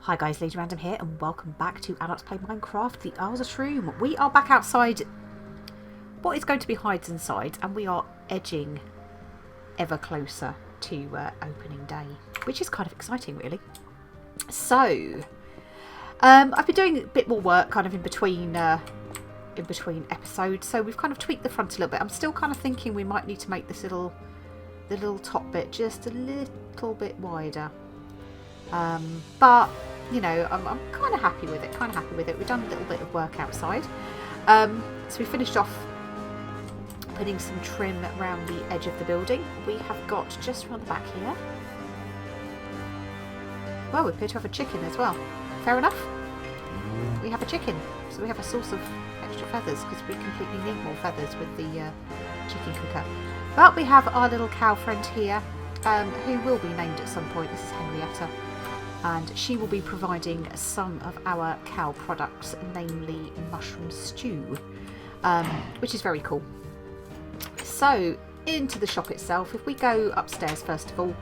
Hi guys, Lady Random here and welcome back to Adults Play Minecraft, the Isles of Shroom. We are back outside what is going to be hides and sides, and we are edging ever closer to opening day, which is kind of exciting really. So, I've been doing a bit more work kind of in between episodes, so we've kind of tweaked the front a little bit. I'm still kind of thinking we might need to make this the little top bit just a little bit wider. But you know, I'm kind of happy with it. We've done a little bit of work outside. So we finished off putting some trim around the edge of the building. We have got just around the back here. Well, we appear to have a chicken as well. Fair enough. We have a chicken, so we have a source of extra feathers because we completely need more feathers with the chicken cooker. But we have our little cow friend here, who will be named at some point. This is Henrietta. And she will be providing some of our cow products, namely mushroom stew, which is very cool. So, into the shop itself, if we go upstairs first of all,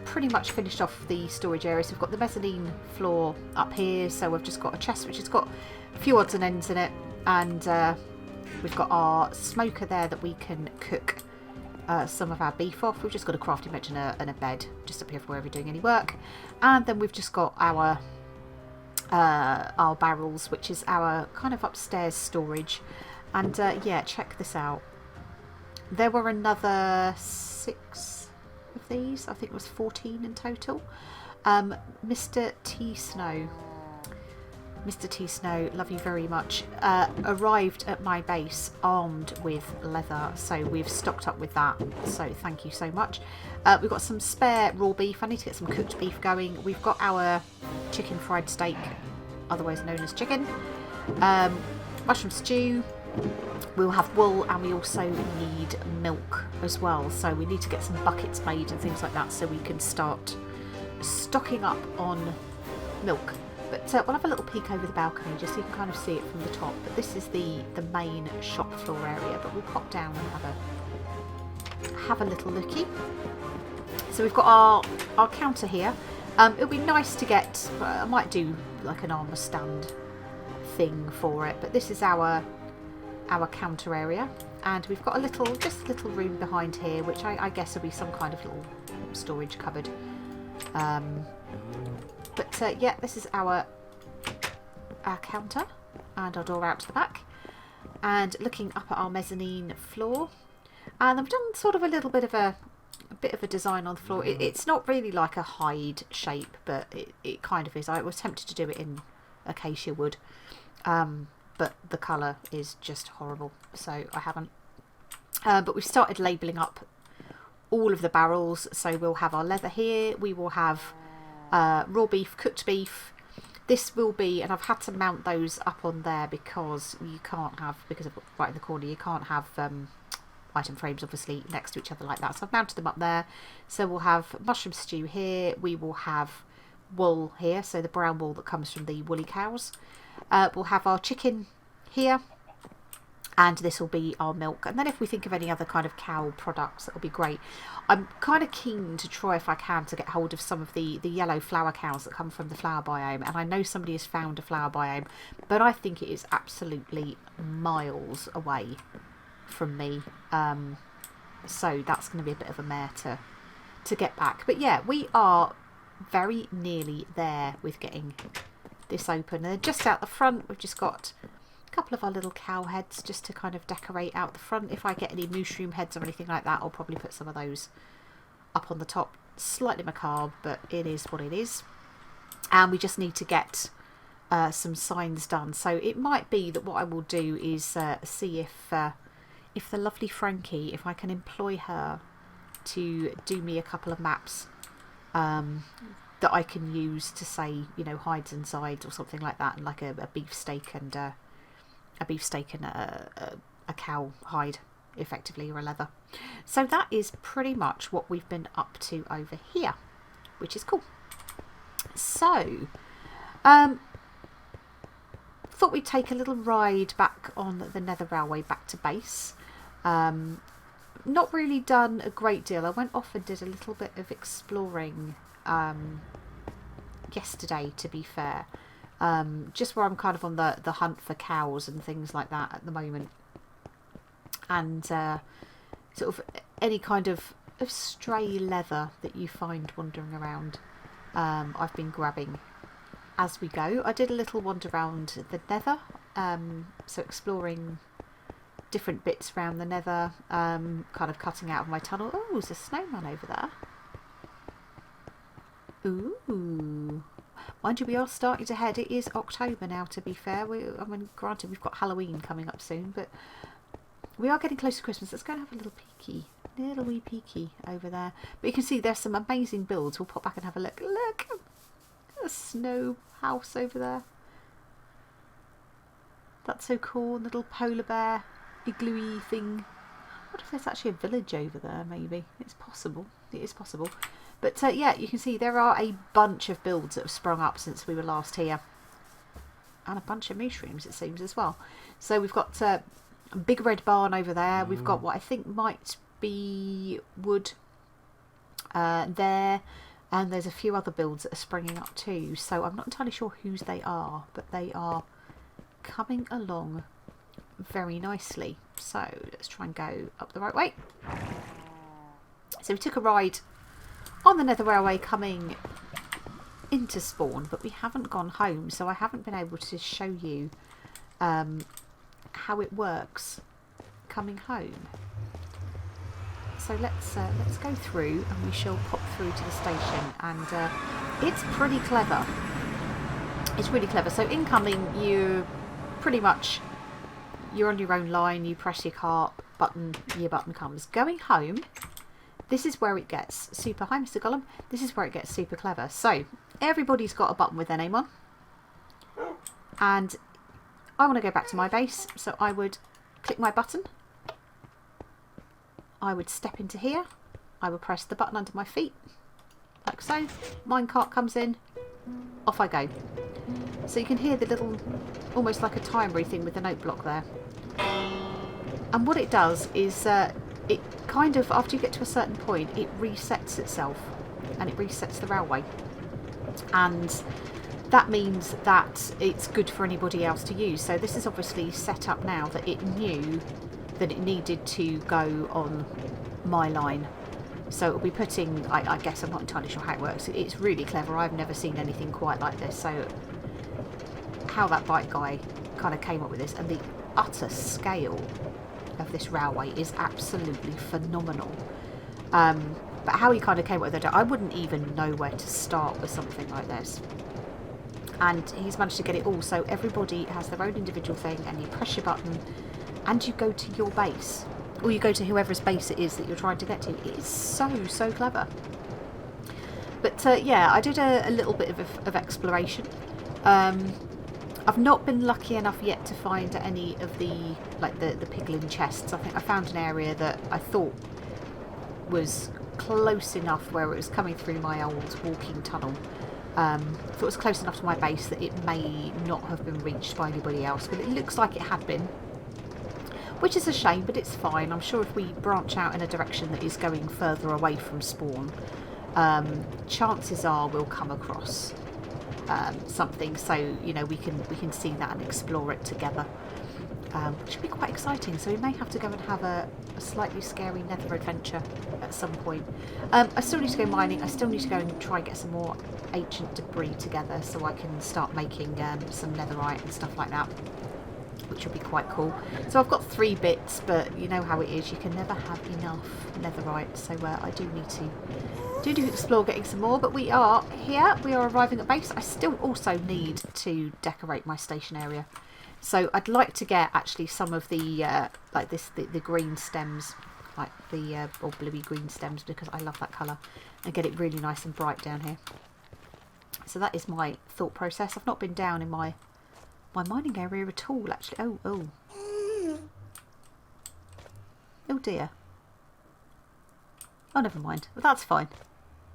pretty much finished off the storage area. So we've got the mezzanine floor up here, so we've just got a chest which has got a few odds and ends in it, and we've got our smoker there that we can cook some of our beef off. We've just got a crafting bench and a bed just up here for wherever you're doing any work. And then we've just got our barrels, which is our kind of upstairs storage. And yeah, check this out. There were another 6 of these. I think it was 14 in total. Mr. T Snow, love you very much, arrived at my base armed with leather, so we've stocked up with that, so thank you so much. We've got some spare raw beef. I need to get some cooked beef going. We've got our chicken fried steak, otherwise known as chicken, mushroom stew. We'll have wool, and we also need milk as well, so we need to get some buckets made and things like that so we can start stocking up on milk. But we'll have a little peek over the balcony just so you can kind of see it from the top. But this is the main shop floor area, but we'll pop down and have a little looky. So we've got our counter here. It'll be nice to get, I might do like an armour stand thing for it, but this is our counter area, and we've got just a little room behind here, which I guess will be some kind of little storage cupboard. But yeah, this is our counter and our door out to the back, and looking up at our mezzanine floor. And I've done sort of a little bit of a design on the floor. It's not really like a hide shape, but it kind of is. I was tempted to do it in acacia wood, but the colour is just horrible, so I haven't. But we've started labelling up all of the barrels, so we'll have our leather here. We will have raw beef, cooked beef. This will be, and I've had to mount those up on there because you can't have, because of right in the corner, you can't have item frames obviously next to each other like that. So I've mounted them up there. So we'll have mushroom stew here. We will have wool here, so the brown wool that comes from the woolly cows. We'll have our chicken here, and this will be our milk. And then if we think of any other kind of cow products, that'll be great. I'm kind of keen to try, if I can, to get hold of some of the yellow flower cows that come from the flower biome. And I know somebody has found a flower biome, but I think it is absolutely miles away from me. So that's going to be a bit of a mare to get back. But yeah, we are very nearly there with getting this open. And then just out the front, we've just got a couple of our little cow heads just to kind of decorate out the front. If I get any mushroom heads or anything like that, I'll probably put some of those up on the top. Slightly macabre, but it is what it is. And we just need to get some signs done. So it might be that what I will do is see if the lovely Frankie, if I can employ her to do me a couple of maps that I can use to say, you know, hides and sides or something like that, and like a beef steak and a cow hide, effectively, or a leather. So that is pretty much what we've been up to over here, which is cool. So thought we'd take a little ride back on the Nether Railway back to base. Not really done a great deal. I went off and did a little bit of exploring yesterday, to be fair. Just where I'm kind of on the hunt for cows and things like that at the moment. And sort of any kind of stray leather that you find wandering around, I've been grabbing as we go. I did a little wander around the nether, so exploring different bits around the nether, kind of cutting out of my tunnel. Oh, there's a snowman over there. Ooh. Mind you, we are starting to head. It is October now, to be fair. I mean, granted, we've got Halloween coming up soon, but we are getting close to Christmas. Let's go and have a little wee peeky over there. But you can see there's some amazing builds. We'll pop back and have a look. Look! A snow house over there. That's so cool. Little polar bear igloo-y thing. I wonder if there's actually a village over there, maybe. It's possible. It is possible. But yeah, you can see there are a bunch of builds that have sprung up since we were last here. And a bunch of mushrooms, it seems, as well. So we've got a big red barn over there. We've got what I think might be wood there. And there's a few other builds that are springing up too. So I'm not entirely sure whose they are, but they are coming along very nicely. So let's try and go up the right way. So we took a ride on the Nether Railway coming into spawn, but we haven't gone home, so I haven't been able to show you how it works coming home. So let's go through, and we shall pop through to the station, and it's pretty clever. It's really clever. So incoming, you're on your own line. You press your cart button, your button comes. Going home, this is where it gets super. Hi, Mr. Gollum. This is where it gets super clever. So everybody's got a button with their name on, and I want to go back to my base, so I would click my button. I would step into here. I would press the button under my feet, like so. Minecart comes in. Off I go. So you can hear the little, almost like a timery thing with the note block there. And what it does is it kind of, after you get to a certain point, it resets itself, and it resets the railway. And that means that it's good for anybody else to use. So this is obviously set up now that it knew that it needed to go on my line. So it'll be putting, I guess, I'm not entirely sure how it works. It's really clever. I've never seen anything quite like this. So how that bike guy kind of came up with this, and the utter scale of this railway is absolutely phenomenal. But how he kind of came up with it, I wouldn't even know where to start with something like this. And he's managed to get it all, so everybody has their own individual thing, and you press your button and you go to your base, or you go to whoever's base it is that you're trying to get to. It is so clever. But yeah, I did a little bit of exploration. I've not been lucky enough yet to find any of the piglin chests. I think I found an area that I thought was close enough where it was coming through my old walking tunnel. Thought it was close enough to my base that it may not have been reached by anybody else, but it looks like it had been, which is a shame, but it's fine. I'm sure if we branch out in a direction that is going further away from spawn, chances are we'll come across something, so you know we can see that and explore it together, which would be quite exciting. So we may have to go and have a slightly scary nether adventure at some point. I still need to go mining. I still need to go and try and get some more ancient debris together so I can start making some netherite and stuff like that, which will be quite cool. So I've got 3 bits, but you know how it is, you can never have enough netherite, so I do need to explore getting some more. But we are here, we are arriving at base. I still also need to decorate my station area, so I'd like to get actually some of the like the green stems, like the or bluey green stems, because I love that colour, and get it really nice and bright down here. So that is my thought process. I've not been down in my mining area at all, actually. Oh dear. Oh, never mind. But that's fine.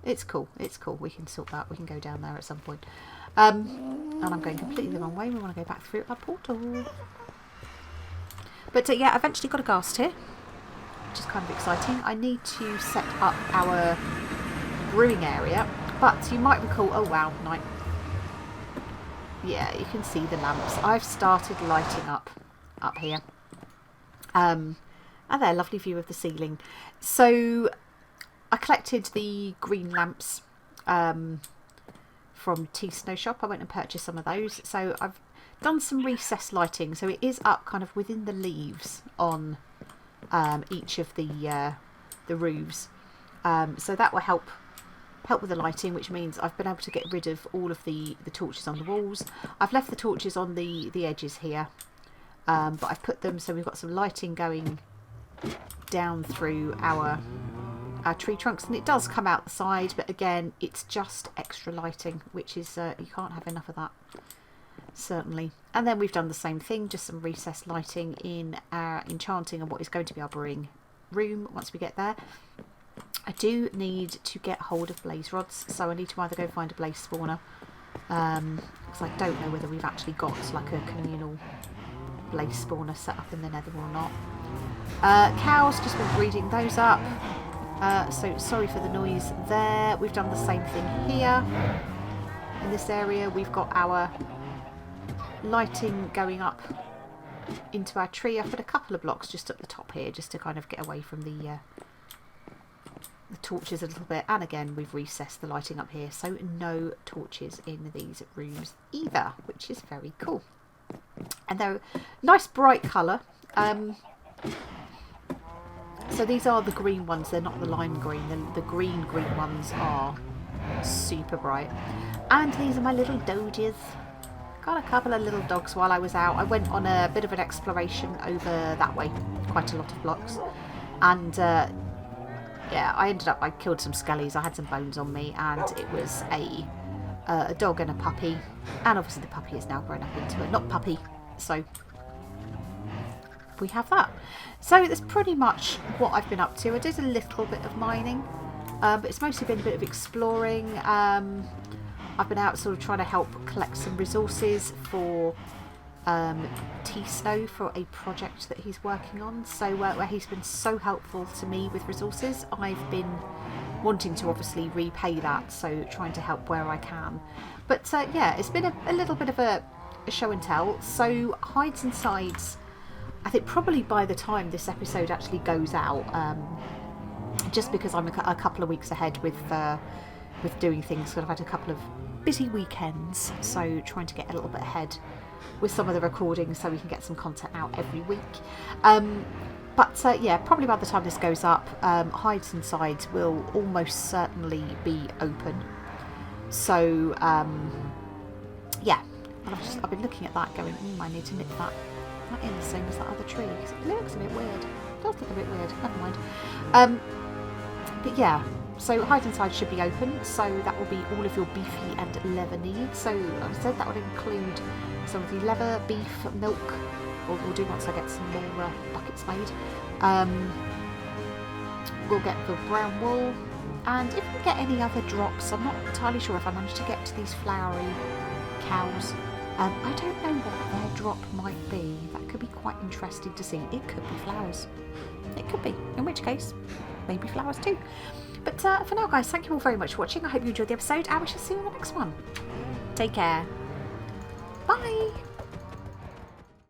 It's cool. It's cool. We can sort that. We can go down there at some point. And I'm going completely the wrong way. We want to go back through our portal. But yeah, I eventually got a ghast here, which is kind of exciting. I need to set up our brewing area. But you might recall... Oh, wow. Night. yeah, you can see the lamps. I've started lighting up here. And there, lovely view of the ceiling. So I collected the green lamps from Tea Snow Shop. I went and purchased some of those. So I've done some recessed lighting. So it is up kind of within the leaves on each of the roofs. So that will help with the lighting, which means I've been able to get rid of all of the torches on the walls. I've left the torches on the edges here, but I've put them so we've got some lighting going down through our tree trunks, and it does come out the side, but again it's just extra lighting, which is you can't have enough of that, certainly. And then we've done the same thing, just some recessed lighting in our enchanting and what is going to be our brewing room once we get there. I do need to get hold of blaze rods, so I need to either go find a blaze spawner, because I don't know whether we've actually got like a communal blaze spawner set up in the nether or not. Cows, just been breeding those up, so sorry for the noise there. We've done the same thing here in this area. We've got our lighting going up into our tree. I've put a couple of blocks just up the top here just to kind of get away from the torches a little bit, and again we've recessed the lighting up here, so no torches in these rooms either, which is very cool. And they're nice bright colour. So these are the green ones, they're not the lime green. The green ones are super bright. And these are my little doges. Got a couple of little dogs while I was out. I went on a bit of an exploration over that way, quite a lot of blocks, and yeah, I killed some skellies. I had some bones on me, and it was a dog and a puppy, and obviously the puppy is now grown up into a not puppy, so we have that. So that's pretty much what I've been up to. I did a little bit of mining, but it's mostly been a bit of exploring. I've been out sort of trying to help collect some resources for Tea Snow for a project that he's working on, so where he's been so helpful to me with resources, I've been wanting to obviously repay that, so trying to help where I can. But yeah, it's been a little bit of a show and tell. So hides and sides, I think probably by the time this episode actually goes out, just because I'm a couple of weeks ahead with doing things, so I've had a couple of busy weekends, so trying to get a little bit ahead with some of the recordings so we can get some content out every week. But yeah, probably by the time this goes up, hides and sides will almost certainly be open. So yeah, and I've been looking at that going, I need to nip that in the same as that other tree, because it looks a bit weird. It does look a bit weird, never mind. But yeah, so hide and side should be open, so that will be all of your beefy and leather needs. So like I said, that would include some of the leather, beef, milk, or we'll do once I get some more buckets made. We'll get the brown wool, and if we get any other drops, I'm not entirely sure if I managed to get to these flowery cows. I don't know what their drop might be. That could be quite interesting to see. It could be flowers. It could be, in which case, maybe flowers too. But for now, guys, thank you all very much for watching. I hope you enjoyed the episode, and we shall see you in the next one. Take care. Bye.